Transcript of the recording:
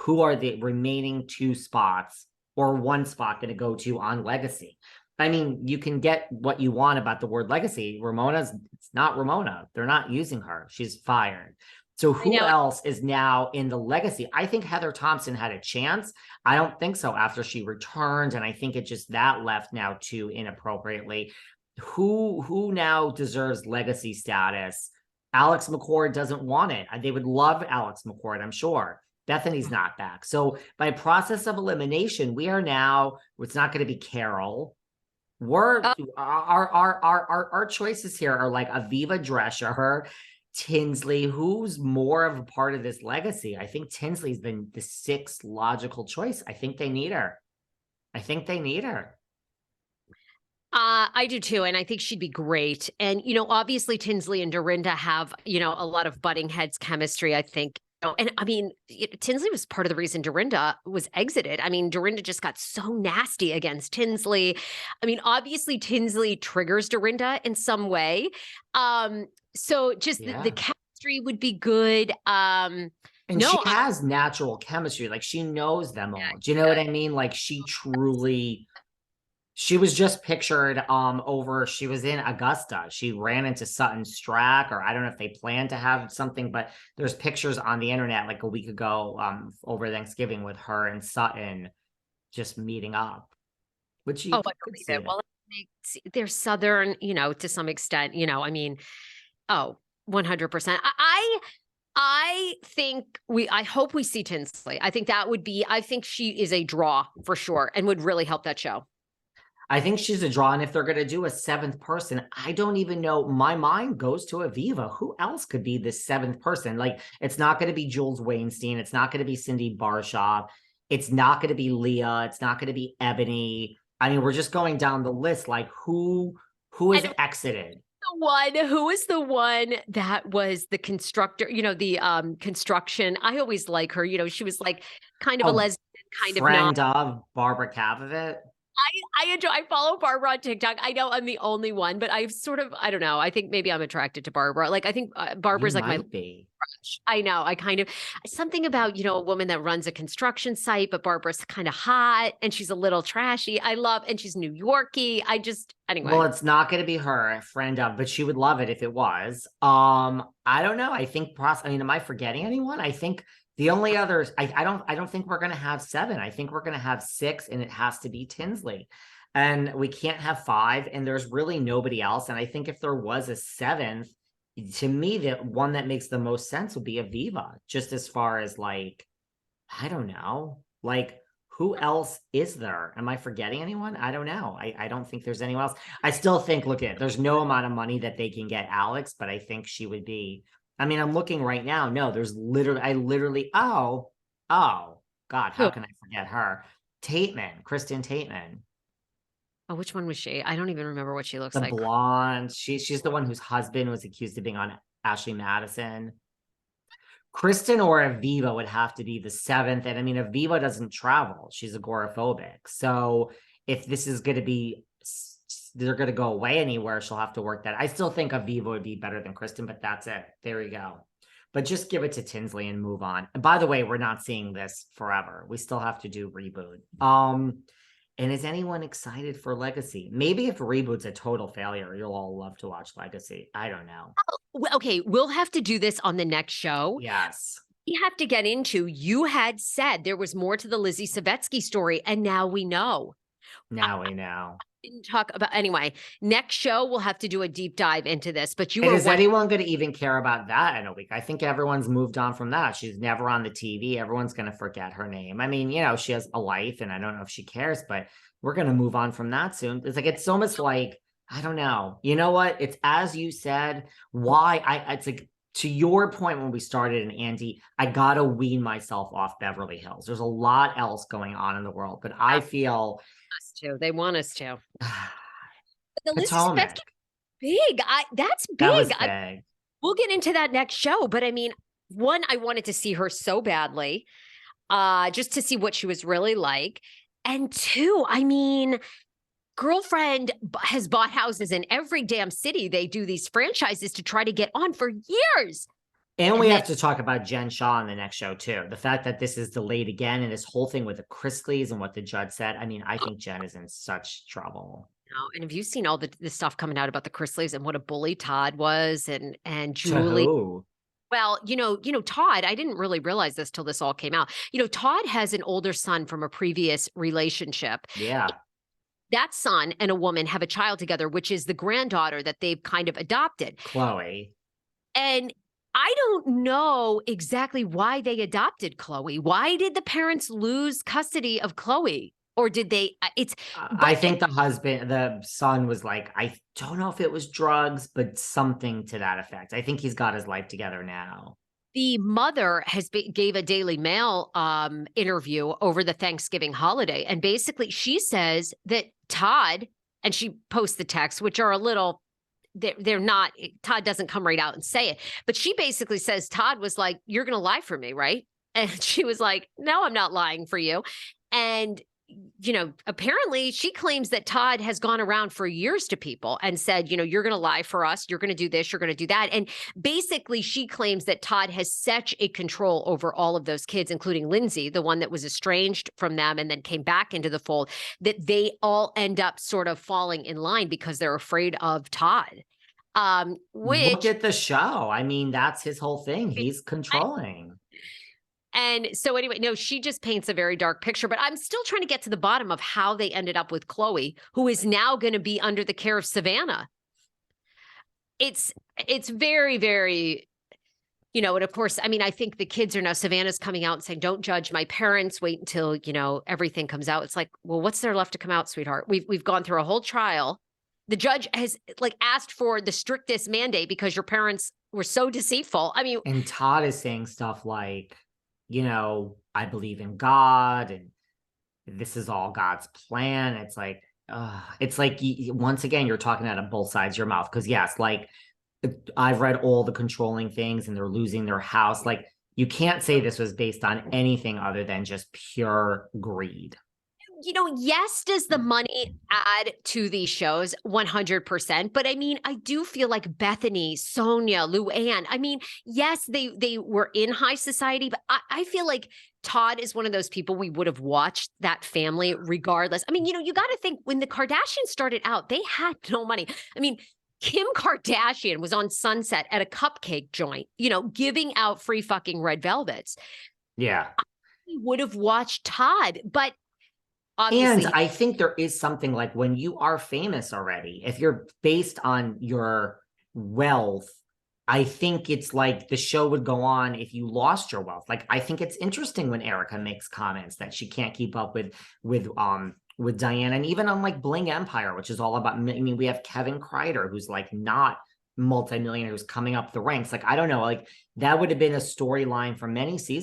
who are the remaining 2 spots or 1 spot going to go to on Legacy? I mean, you can get what you want about the word Legacy. It's not Ramona. They're not using her. She's fired. So who else is now in the Legacy? I think Heather Thompson had a chance. I don't think so after she returned. And I think it just that left now too inappropriately. Who now deserves Legacy status? Alex McCord doesn't want it. They would love Alex McCord, I'm sure. Bethany's not back. So by process of elimination, we are now, it's not going to be Carol. Our choices here are like Aviva Drescher, Tinsley. Who's more of a part of this Legacy? I think Tinsley's been the 6th logical choice. I think they need her. I do too. And I think she'd be great. And, obviously Tinsley and Dorinda have, a lot of butting heads chemistry, I think. And I mean, Tinsley was part of the reason Dorinda was exited. I mean, Dorinda just got so nasty against Tinsley. I mean, obviously Tinsley triggers Dorinda in some way. So just the chemistry would be good. And she has natural chemistry. Like she knows them all. Do you know what I mean? Like she was just pictured she was in Augusta. She ran into Sutton Strack, or I don't know if they plan to have something, but there's pictures on the internet like a week ago over Thanksgiving with her and Sutton just meeting up. Which you I believe it. Well, they're Southern, to some extent, I mean, 100%. I think I hope we see Tinsley. I think she is a draw for sure and would really help that show. I think she's a draw. And if they're going to do a 7th person, I don't even know. My mind goes to Aviva. Who else could be the 7th person? Like, it's not going to be Jules Weinstein. It's not going to be Cindy Barshaw. It's not going to be Leah. It's not going to be Ebony. I mean, we're just going down the list. Like, who is exited? Who is the one that was the constructor, the construction? I always like her. She was like kind of a lesbian, kind of friend of Barbara Kavovit. I follow Barbara on TikTok. I know I'm the only one, but I don't know. I think maybe I'm attracted to Barbara. Like, I think Barbara's like my crush. I know. I kind of, something about, a woman that runs a construction site, but Barbara's kind of hot and she's a little trashy. And she's New Yorkie. Anyway. Well, it's not going to be her, friend of, but she would love it if it was. I don't know. I think, am I forgetting anyone? I think the only others, I don't think we're going to have 7. I think we're going to have 6, and it has to be Tinsley. And we can't have 5, and there's really nobody else. And I think if there was a 7th, to me, the one that makes the most sense would be Aviva, just as far as like, I don't know, like who else is there? Am I forgetting anyone? I don't know. I don't think there's anyone else. I still think, there's no amount of money that they can get Alex, but I think she would be. I mean, I'm looking right now. No, there's literally, oh, God, how can I forget her? Kristen Tateman. Oh, which one was she? I don't even remember what she looks like. The blonde. She's the one whose husband was accused of being on Ashley Madison. Kristen or Aviva would have to be the 7th. And I mean, Aviva doesn't travel. She's agoraphobic. So if this is going to be, they're going to go away anywhere, she'll have to work that. I still think Aviva would be better than Kristen, but that's it. There you go. But just give it to Tinsley and move on. And by the way, we're not seeing this forever. We still have to do Reboot. And is anyone excited for Legacy? Maybe if Reboot's a total failure, you'll all love to watch Legacy. I don't know. Okay, we'll have to do this on the next show. Yes. We have to get into, you had said there was more to the Lizzie Savitski story, and now we know. Now we know. Didn't talk about, anyway, next show we'll have to do a deep dive into this, but is anyone going to even care about that in a week? I think everyone's moved on from that. She's never on the TV. Everyone's going to forget her name. I mean, she has a life, and I don't know if she cares, but we're going to move on from that soon. It's almost like, I don't know. You know what? It's as you said, it's like, to your point when we started, and Andy, I got to wean myself off Beverly Hills. There's a lot else going on in the world, but I feel they want us to. The Potomac. That's big. That's big. That was big. We'll get into that next show. But I mean, one, I wanted to see her so badly, just to see what she was really like. And 2, I mean, girlfriend has bought houses in every damn city. They do these franchises to try to get on for years. And And we then have to talk about Jen Shaw in the next show too. The fact that this is delayed again and this whole thing with the Chrisleys and what the judge said. I mean, I think Jen is in such trouble. and have you seen all the stuff coming out about the Chrisleys and what a bully Todd was and To Julie? who? Well, Todd, I didn't really realize this till this all came out. Todd has an older son from a previous relationship. Yeah. That son and a woman have a child together, which is the granddaughter that they've kind of adopted. Chloe. And I don't know exactly why they adopted Chloe. Why did the parents lose custody of Chloe? Or did they? I think the son was like, I don't know if it was drugs, but something to that effect. I think he's got his life together now. The mother gave a Daily Mail interview over the Thanksgiving holiday. And basically she says that Todd, and she posts the texts, which are a little, they're not, Todd doesn't come right out and say it. But she basically says, Todd was like, you're going to lie for me, right? And she was like, no, I'm not lying for you. And apparently she claims that Todd has gone around for years to people and said, you're going to lie for us. You're going to do this. You're going to do that. And basically she claims that Todd has such a control over all of those kids, including Lindsay, the one that was estranged from them and then came back into the fold, that they all end up sort of falling in line because they're afraid of Todd. Look at the show. I mean, that's his whole thing. He's controlling. And so anyway, no, she just paints a very dark picture, but I'm still trying to get to the bottom of how they ended up with Chloe, who is now going to be under the care of Savannah. It's very, very, and of course, I mean, I think the kids are now, Savannah's coming out and saying, don't judge my parents, wait until, everything comes out. It's like, well, what's there left to come out, sweetheart? We've gone through a whole trial. The judge has asked for the strictest mandate because your parents were so deceitful. I mean, and Todd is saying stuff like, I believe in God and this is all God's plan. It's like once again, you're talking out of both sides of your mouth. Cause yes, I've read all the controlling things and they're losing their house. Like you can't say this was based on anything other than just pure greed. Yes, does the money add to these shows? 100%. But I mean, I do feel like Bethany, Sonia, Luann, I mean, yes, they were in high society, but I feel like Todd is one of those people we would have watched that family regardless. I mean, you got to think when the Kardashians started out, they had no money. I mean, Kim Kardashian was on Sunset at a cupcake joint, giving out free fucking red velvets. Yeah. I would have watched Todd, but obviously. And I think there is something like when you are famous already, if you're based on your wealth, I think it's like the show would go on if you lost your wealth. Like, I think it's interesting when Erika makes comments that she can't keep up with Diana, and even on like Bling Empire, which is all about, I mean, we have Kevin Kreider, who's like not multimillionaire, who's coming up the ranks. Like, I don't know, like that would have been a storyline for many seasons.